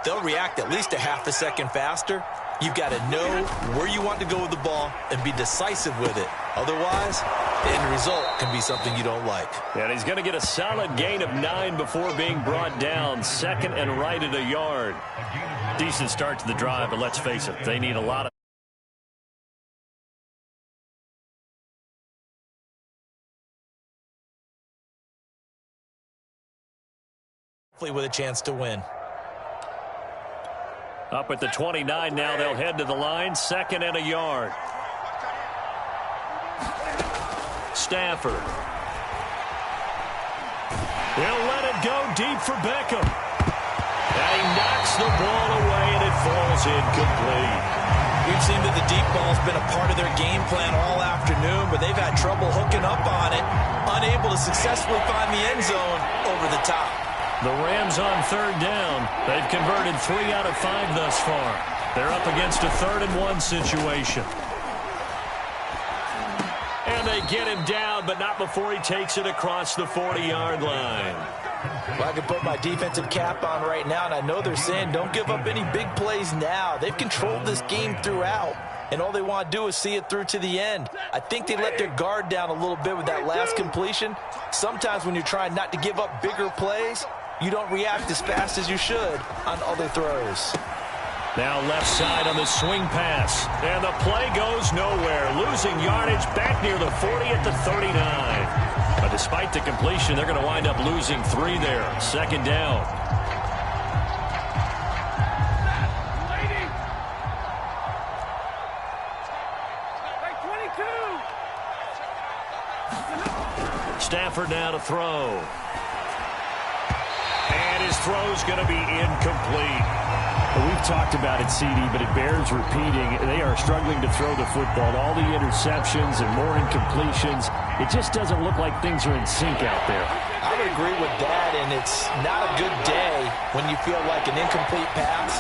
they'll react at least a half a second faster. You've got to know where you want to go with the ball and be decisive with it. Otherwise, the end result can be something you don't like. And he's going to get a solid gain of 9 before being brought down. Second and right at a yard. Decent start to the drive, but let's face it, they need a lot of with a chance to win. Up at the 29 now, they'll head to the line. Second and a yard. Stafford. He'll let it go deep for Beckham. And he knocks the ball away, and it falls incomplete. We've seen that the deep ball's been a part of their game plan all afternoon, but they've had trouble hooking up on it, unable to successfully find the end zone over the top. The Rams on third down. They've converted 3 out of 5 thus far. They're up against a 3rd-and-1 situation. And they get him down, but not before he takes it across the 40-yard line. Well, I can put my defensive cap on right now, and I know they're saying don't give up any big plays now. They've controlled this game throughout, and all they want to do is see it through to the end. I think they let their guard down a little bit with that last completion. Sometimes when you're trying not to give up bigger plays, you don't react as fast as you should on other throws. Now left side on the swing pass. And the play goes nowhere. Losing yardage back near the 40 at the 39. But despite the completion, they're going to wind up losing 3 there. Second down. Stafford now to throw. And his throw's going to be incomplete. Well, we've talked about it, CD, but it bears repeating. They are struggling to throw the football. All the interceptions and more incompletions. It just doesn't look like things are in sync out there. I would agree with that, and it's not a good day when you feel like an incomplete pass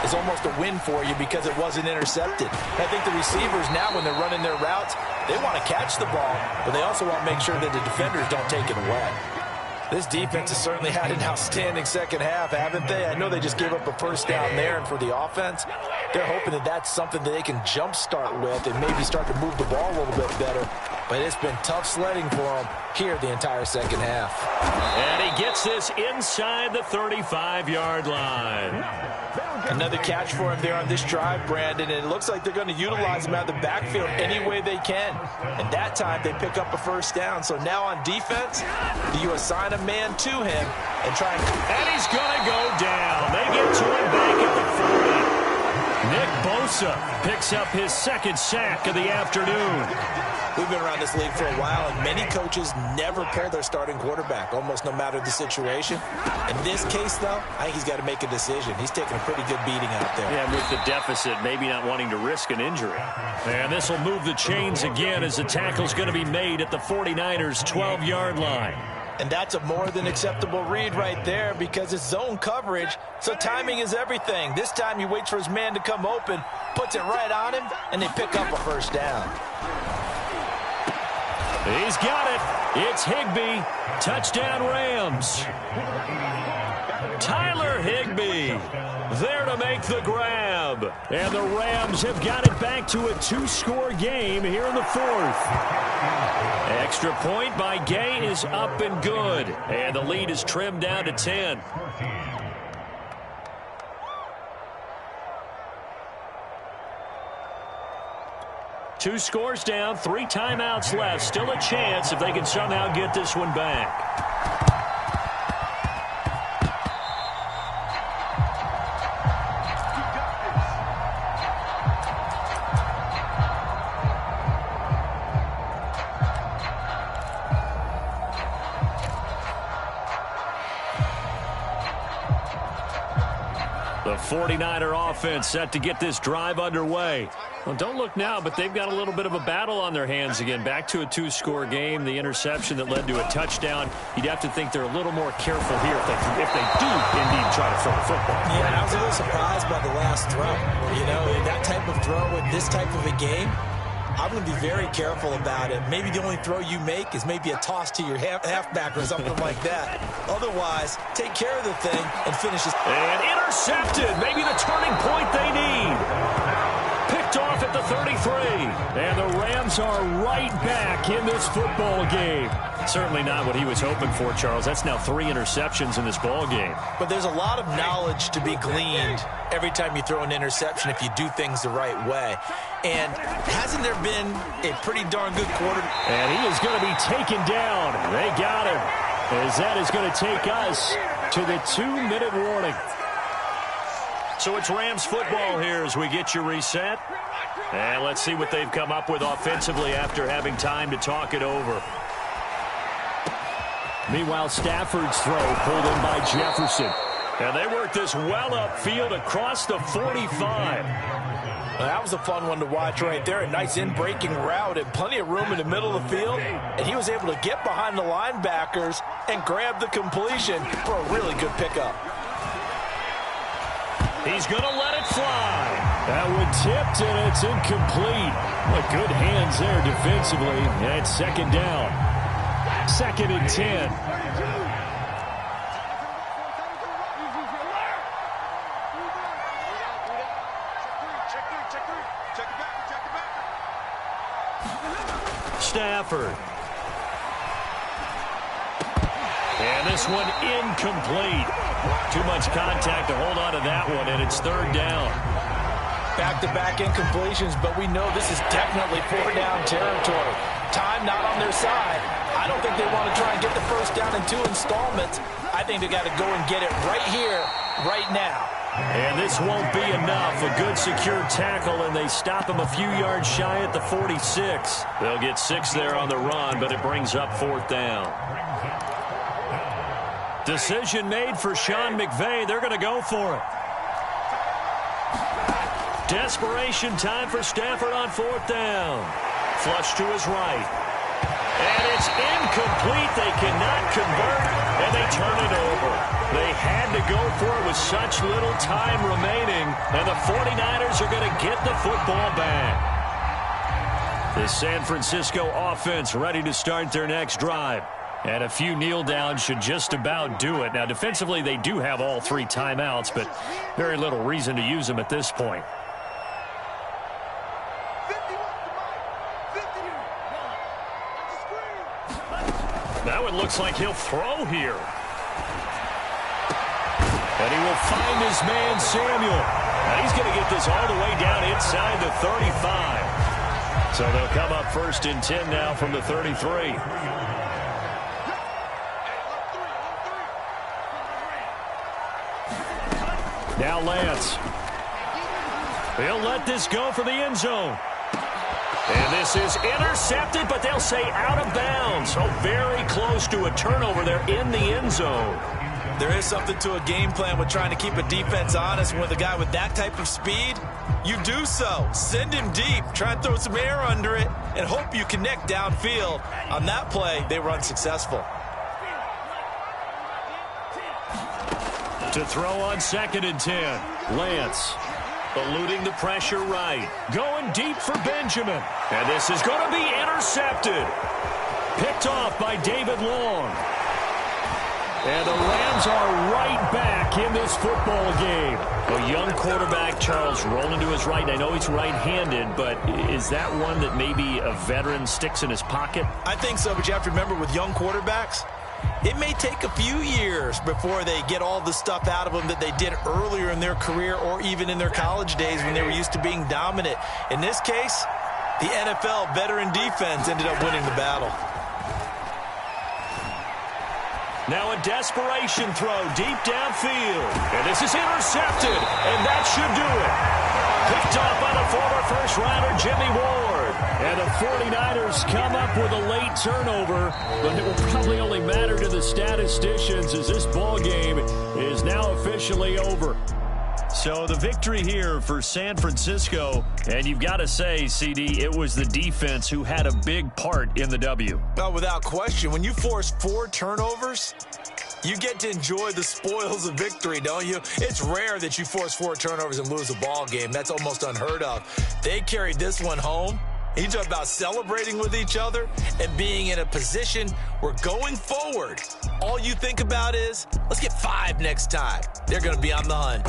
is almost a win for you because it wasn't intercepted. I think the receivers now, when they're running their routes, they want to catch the ball, but they also want to make sure that the defenders don't take it away. This defense has certainly had an outstanding second half, haven't they? I know they just gave up a first down there, and for the offense, they're hoping that that's something that they can jumpstart with and maybe start to move the ball a little bit better. But it's been tough sledding for them here the entire second half. And he gets this inside the 35-yard line. Another catch for him there on this drive, Brandon, and it looks like they're going to utilize him out of the backfield any way they can. And that time they pick up a first down. So now on defense, do you assign a man to him and try and he's going to go down. They get to him back at the 40. Nick Bosa picks up his second sack of the afternoon. We've been around this league for a while, and many coaches never pull their starting quarterback, almost no matter the situation. In this case, though, I think he's got to make a decision. He's taking a pretty good beating out there. Yeah, with the deficit, maybe not wanting to risk an injury. And this will move the chains again as the tackle's going to be made at the 49ers' 12-yard line. And that's a more than acceptable read right there because it's zone coverage, so timing is everything. This time he waits for his man to come open, puts it right on him, and they pick up a first down. He's got it. It's Higbee. Touchdown Rams. Tyler Higbee there to make the grab. And the Rams have got it back to a 2-score game here in the 4th. Extra point by Gay is up and good. And the lead is trimmed down to 10. Two scores down, 3 timeouts left. Still a chance if they can somehow get this one back. The 49er offense set to get this drive underway. Well, don't look now, but they've got a little bit of a battle on their hands again. Back to a 2-score game. The interception that led to a touchdown. You'd have to think they're a little more careful here if they do indeed try to throw the football. Yeah, I was a little surprised by the last throw. You know, that type of throw in this type of a game, I'm going to be very careful about it. Maybe the only throw you make is maybe a toss to your halfback or something like that. Otherwise, take care of the thing and finish this. And intercepted. Maybe the turning point they need. Picked off at the 33. And the Rams are right back in this football game. Certainly not what he was hoping for, Charles. That's now 3 interceptions in this ball game. But there's a lot of knowledge to be gleaned every time you throw an interception if you do things the right way. And hasn't there been a pretty darn good quarter? And he is going to be taken down. They got him. As that is going to take us to the 2-minute warning. So it's Rams football here as we get you reset. And let's see what they've come up with offensively after having time to talk it over. Meanwhile, Stafford's throw pulled in by Jefferson. And they work this well upfield across the 45. Well, that was a fun one to watch right there. A nice in-breaking route and plenty of room in the middle of the field. And he was able to get behind the linebackers and grab the completion for a really good pickup. He's going to let it fly. That one tipped, and it's incomplete. But good hands there defensively. And it's second down. 2nd and 10. Stafford. And this one incomplete. Too much contact to hold on to that one, and it's 3rd down. Back-to-back incompletions, but we know this is definitely 4-down territory. Time not on their side. I don't think they want to try and get the first down in 2 installments. I think they got to go and get it right here, right now. And this won't be enough. A good secure tackle, and they stop him a few yards shy at the 46. They'll get 6 there on the run, but it brings up 4th down. Decision made for Sean McVay. They're going to go for it. Desperation time for Stafford on 4th down. Flush to his right. And it's incomplete. They cannot convert, and they turn it over. They had to go for it with such little time remaining, and the 49ers are going to get the football back. The San Francisco offense ready to start their next drive. And a few kneel downs should just about do it. Now, defensively, they do have all 3 timeouts, but very little reason to use them at this point. Now it looks like he'll throw here. And he will find his man, Samuel. And he's going to get this all the way down inside the 35. So they'll come up 1st and 10 now from the 33. Now Lance. He'll let this go for the end zone. And this is intercepted, but they'll say out of bounds. So very close to a turnover there in the end zone. There is something to a game plan with trying to keep a defense honest. With a guy with that type of speed, you do so. Send him deep. Try and throw some air under it and hope you connect downfield. On that play, they were unsuccessful. To throw on 2nd and 10. Lance. Eluding the pressure right. Going deep for Benjamin. And this is going to be intercepted. Picked off by David Long. And the Rams are right back in this football game. A young quarterback, Charles, rolling to his right. I know he's right-handed, but is that one that maybe a veteran sticks in his pocket? I think so, but you have to remember with young quarterbacks, it may take a few years before they get all the stuff out of them that they did earlier in their career or even in their college days when they were used to being dominant. In this case, the NFL veteran defense ended up winning the battle. Now a desperation throw deep downfield. And this is intercepted, and that should do it. Picked off by the former first-rounder Jimmy Ward. And the 49ers come up with a late turnover, but it will probably only matter to the statisticians as this ball game is now officially over. So the victory here for San Francisco, and you've got to say, CD, it was the defense who had a big part in the W. Oh, without question. When you force 4 turnovers, you get to enjoy the spoils of victory, don't you? It's rare that you force 4 turnovers and lose a ball game. That's almost unheard of. They carried this one home, You talk about celebrating with each other and being in a position where going forward, all you think about is, let's get 5 next time. They're going to be on the hunt.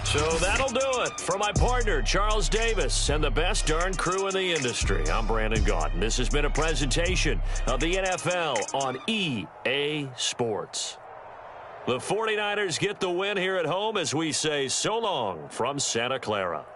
So that'll do it for my partner, Charles Davis, and the best darn crew in the industry. I'm Brandon Gaudin. This has been a presentation of the NFL on EA Sports. The 49ers get the win here at home as we say so long from Santa Clara.